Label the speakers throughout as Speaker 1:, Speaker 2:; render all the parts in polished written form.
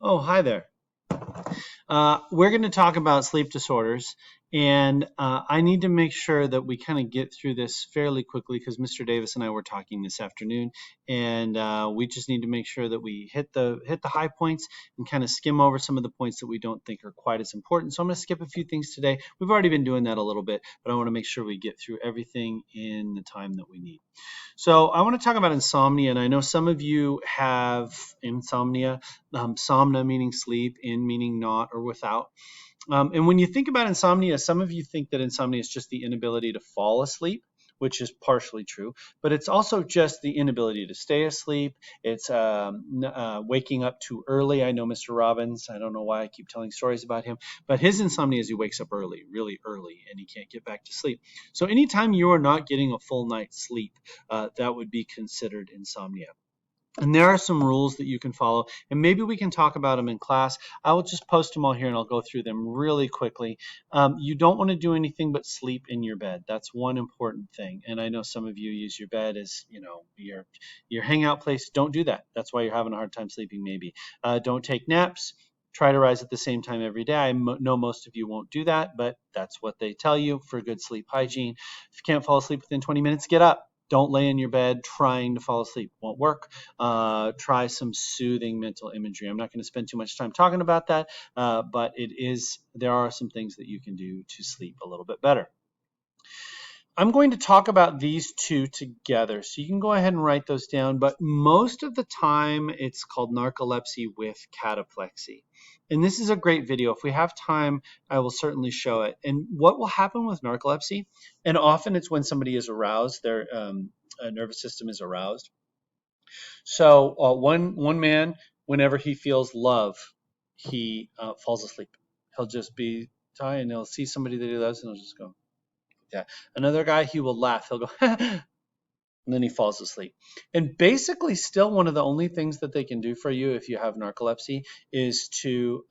Speaker 1: Oh, hi there. We're going to talk about sleep disorders, and I need to make sure that we kind of get through this fairly quickly because Mr. Davis and I were talking this afternoon, and we just need to make sure that we hit the high points and kind of skim over some of the points that we don't think are quite as important. So I'm going to skip a few things today. We've already been doing that a little bit, but I want to make sure we get through everything in the time that we need. So I want to talk about insomnia, and I know some of you have insomnia, somna meaning sleep, in meaning not or without. And when you think about insomnia, some of you think that insomnia is just the inability to fall asleep, which is partially true, but it's also just the inability to stay asleep. It's waking up too early. I know Mr. Robbins. I don't know why I keep telling stories about him, but his insomnia is he wakes up early, really early, and he can't get back to sleep. So anytime you are not getting a full night's sleep, that would be considered insomnia. And there are some rules that you can follow, and maybe we can talk about them in class. I will just post them all here and I'll go through them really quickly. You don't want to do anything but sleep in your bed. That's one important thing. And I know some of you use your bed as, your hangout place. Don't do that. That's why you're having a hard time sleeping, maybe. Don't take naps. Try to rise at the same time every day. I know most of you won't do that, but that's what they tell you for good sleep hygiene. If you can't fall asleep within 20 minutes, get up. Don't lay in your bed trying to fall asleep. Won't work. Try some soothing mental imagery. I'm not going to spend too much time talking about that, but there are some things that you can do to sleep a little bit better. I'm going to talk about these two together, so you can go ahead and write those down, but most of the time it's called narcolepsy with cataplexy. And this is a great video. If we have time, I will certainly show it. And what will happen with narcolepsy, and often it's when somebody is aroused, their nervous system is aroused. So one man, whenever he feels love, he falls asleep. He'll just be tired and he'll see somebody that he loves and he'll just go, yeah. Another guy, he will laugh. He'll go, and then he falls asleep. And basically, still one of the only things that they can do for you if you have narcolepsy is to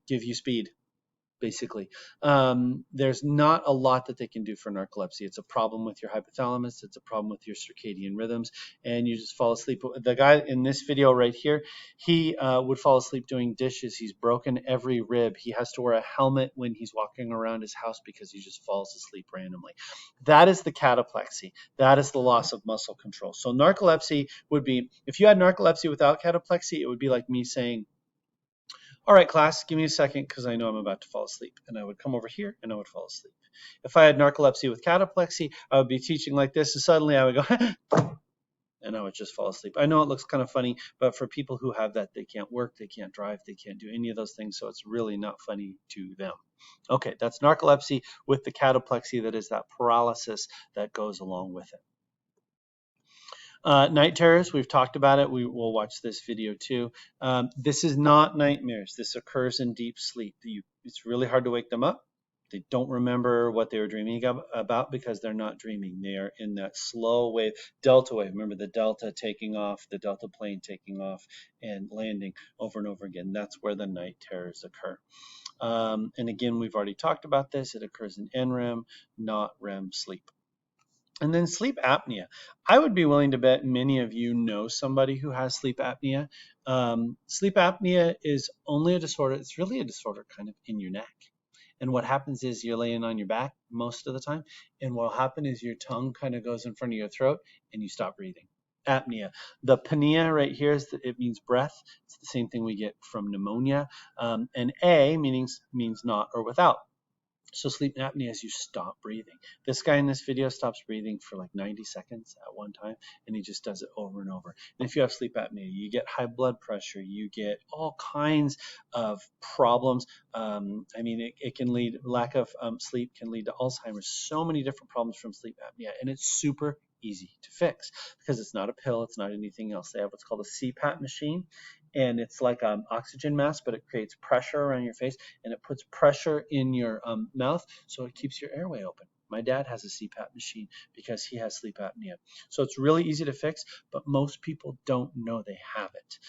Speaker 1: give you speed. Basically, there's not a lot that they can do for narcolepsy. It's a problem with your hypothalamus. It's a problem with your circadian rhythms, and you just fall asleep. The guy in this video right here, he would fall asleep doing dishes. He's broken every rib. He has to wear a helmet when he's walking around his house because he just falls asleep randomly. That is the cataplexy. That is the loss of muscle control. So narcolepsy would be, if you had narcolepsy without cataplexy, it would be like me saying, all right, class, give me a second because I know I'm about to fall asleep. And I would come over here and I would fall asleep. If I had narcolepsy with cataplexy, I would be teaching like this, and suddenly I would go, and I would just fall asleep. I know it looks kind of funny, but for people who have that, they can't work, they can't drive, they can't do any of those things, so it's really not funny to them. Okay, that's narcolepsy with the cataplexy, that is that paralysis that goes along with it. Night terrors, we've talked about it. We will watch this video too. This is not nightmares. This occurs in deep sleep. It's really hard to wake them up. They don't remember what they were dreaming about because they're not dreaming. They are in that slow wave, delta wave. Remember the delta taking off, the delta plane taking off and landing over and over again. That's where the night terrors occur. And again, we've already talked about this. It occurs in NREM, not REM sleep. And then sleep apnea. I would be willing to bet many of you know somebody who has sleep apnea. Sleep apnea is only a disorder. It's really a disorder kind of in your neck. And what happens is you're laying on your back most of the time. And what will happen is your tongue kind of goes in front of your throat and you stop breathing. Apnea. The apnea right here, it means breath. It's the same thing we get from pneumonia. And A means not or without. So sleep apnea is you stop breathing. This guy in this video stops breathing for like 90 seconds at one time, and he just does it over and over. And if you have sleep apnea, you get high blood pressure, you get all kinds of problems. It can lead, lack of sleep can lead to Alzheimer's, so many different problems from sleep apnea, and it's super easy to fix because it's not a pill, it's not anything else. They have what's called a CPAP machine, and it's like an oxygen mask, but it creates pressure around your face and it puts pressure in your mouth, so it keeps your airway open. My dad has a CPAP machine because he has sleep apnea. So it's really easy to fix, but most people don't know they have it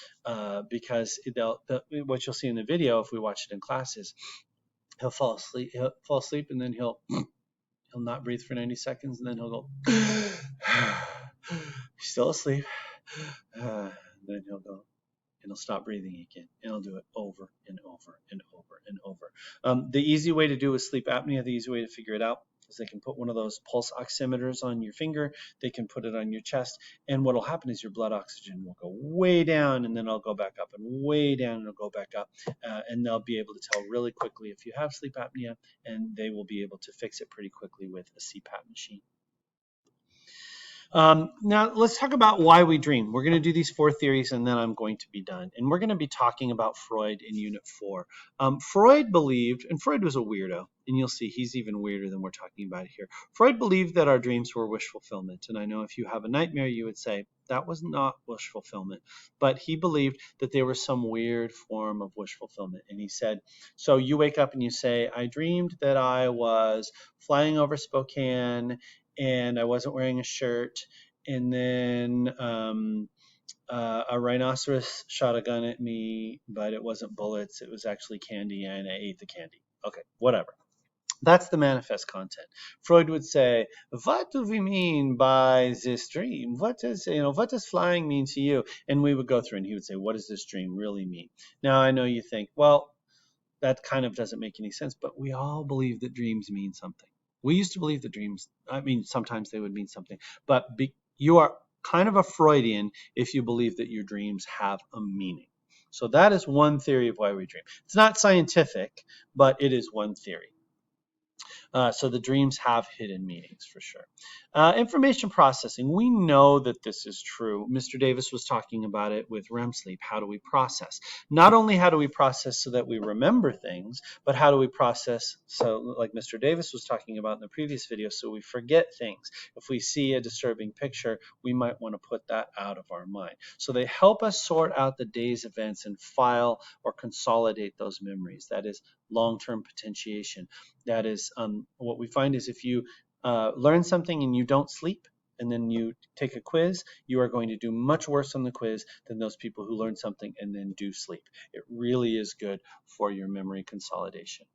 Speaker 1: because what you'll see in the video, if we watch it in class, is he'll fall asleep, and then he'll not breathe for 90 seconds, and then he'll go, he's still asleep, then he'll go, It'll stop breathing again. And it'll do it over and over and over and over. The easy way to do with sleep apnea, the easy way to figure it out is they can put one of those pulse oximeters on your finger. They can put it on your chest. And what will happen is your blood oxygen will go way down and then it'll go back up and way down and it'll go back up. And they'll be able to tell really quickly if you have sleep apnea, and they will be able to fix it pretty quickly with a CPAP machine. Now, let's talk about why we dream. We're going to do these 4 theories, and then I'm going to be done. And we're going to be talking about Freud in Unit 4. Freud believed, and Freud was a weirdo, and you'll see he's even weirder than we're talking about here. Freud believed that our dreams were wish fulfillment. And I know if you have a nightmare, you would say that was not wish fulfillment. But he believed that there was some weird form of wish fulfillment. And he said, so you wake up and you say, I dreamed that I was flying over Spokane and I wasn't wearing a shirt, and then a rhinoceros shot a gun at me, but it wasn't bullets, it was actually candy, and I ate the candy. Okay, whatever. That's the manifest content. Freud would say, what do we mean by this dream? What does flying mean to you? And we would go through and he would say, what does this dream really mean? Now I know you think, well, that kind of doesn't make any sense, but we all believe that dreams mean something. We used to believe that dreams, sometimes they would mean something, but you are kind of a Freudian if you believe that your dreams have a meaning. So that is one theory of why we dream. It's not scientific, but it is one theory. So the dreams have hidden meanings for sure. Information processing. We know that this is true. Mr. Davis was talking about it with REM sleep. How do we process? Not only how do we process so that we remember things, but how do we process, so like Mr. Davis was talking about in the previous video, so we forget things. If we see a disturbing picture, we might want to put that out of our mind. So they help us sort out the day's events and file or consolidate those memories. That is long-term potentiation. That is what we find is if you learn something and you don't sleep and then you take a quiz, you are going to do much worse on the quiz than those people who learn something and then do sleep. It really is good for your memory consolidation.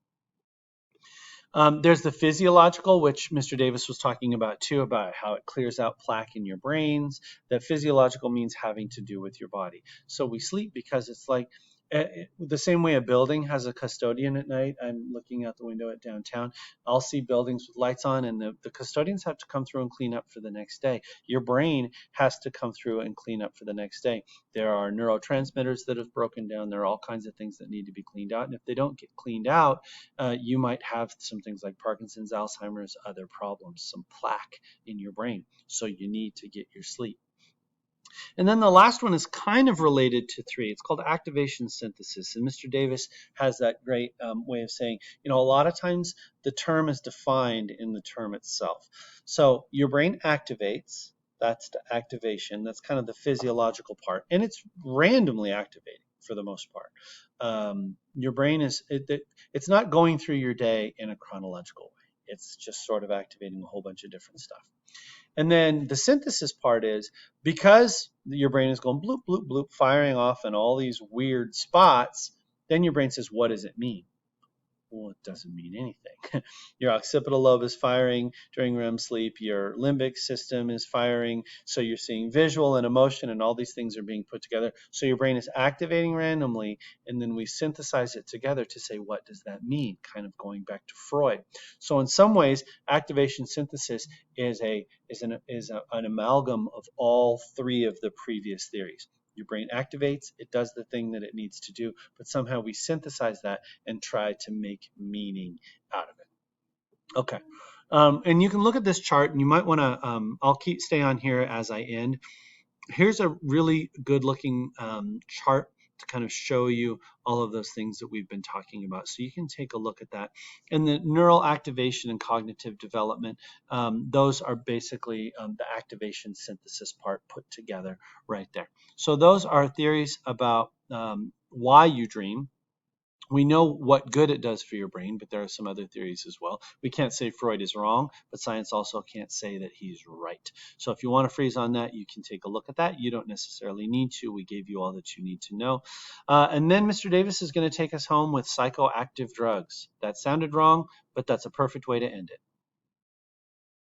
Speaker 1: There's the physiological, which Mr. Davis was talking about too, about how it clears out plaque in your brains. That physiological means having to do with your body. So we sleep because it's like the same way a building has a custodian at night. I'm looking out the window at downtown. I'll see buildings with lights on, and the custodians have to come through and clean up for the next day. Your brain has to come through and clean up for the next day. There are neurotransmitters that have broken down. There are all kinds of things that need to be cleaned out. And if they don't get cleaned out, you might have some things like Parkinson's, Alzheimer's, other problems, some plaque in your brain. So you need to get your sleep. And then the last one is kind of related to 3. It's called activation synthesis. And Mr. Davis has that great way of saying, a lot of times the term is defined in the term itself. So your brain activates. That's the activation. That's kind of the physiological part. And it's randomly activating for the most part. Your brain it's not going through your day in a chronological way. It's just sort of activating a whole bunch of different stuff. And then the synthesis part is because your brain is going bloop, bloop, bloop, firing off in all these weird spots, then your brain says, what does it mean? Well, it doesn't mean anything. Your occipital lobe is firing during REM sleep. Your limbic system is firing. So you're seeing visual and emotion and all these things are being put together. So your brain is activating randomly, and then we synthesize it together to say, what does that mean? Kind of going back to Freud. So in some ways, activation synthesis is an amalgam of all 3 of the previous theories. Your brain activates, it does the thing that it needs to do, but somehow we synthesize that and try to make meaning out of it. Okay, and you can look at this chart, and you might want to, I'll stay on here as I end. Here's a really good looking chart to kind of show you all of those things that we've been talking about. So you can take a look at that. And the neural activation and cognitive development, those are basically the activation synthesis part put together right there. So those are theories about why you dream. We know what good it does for your brain, but there are some other theories as well. We can't say Freud is wrong, but science also can't say that he's right. So if you want to freeze on that, you can take a look at that. You don't necessarily need to. We gave you all that you need to know. And then Mr. Davis is going to take us home with psychoactive drugs. That sounded wrong, but that's a perfect way to end it.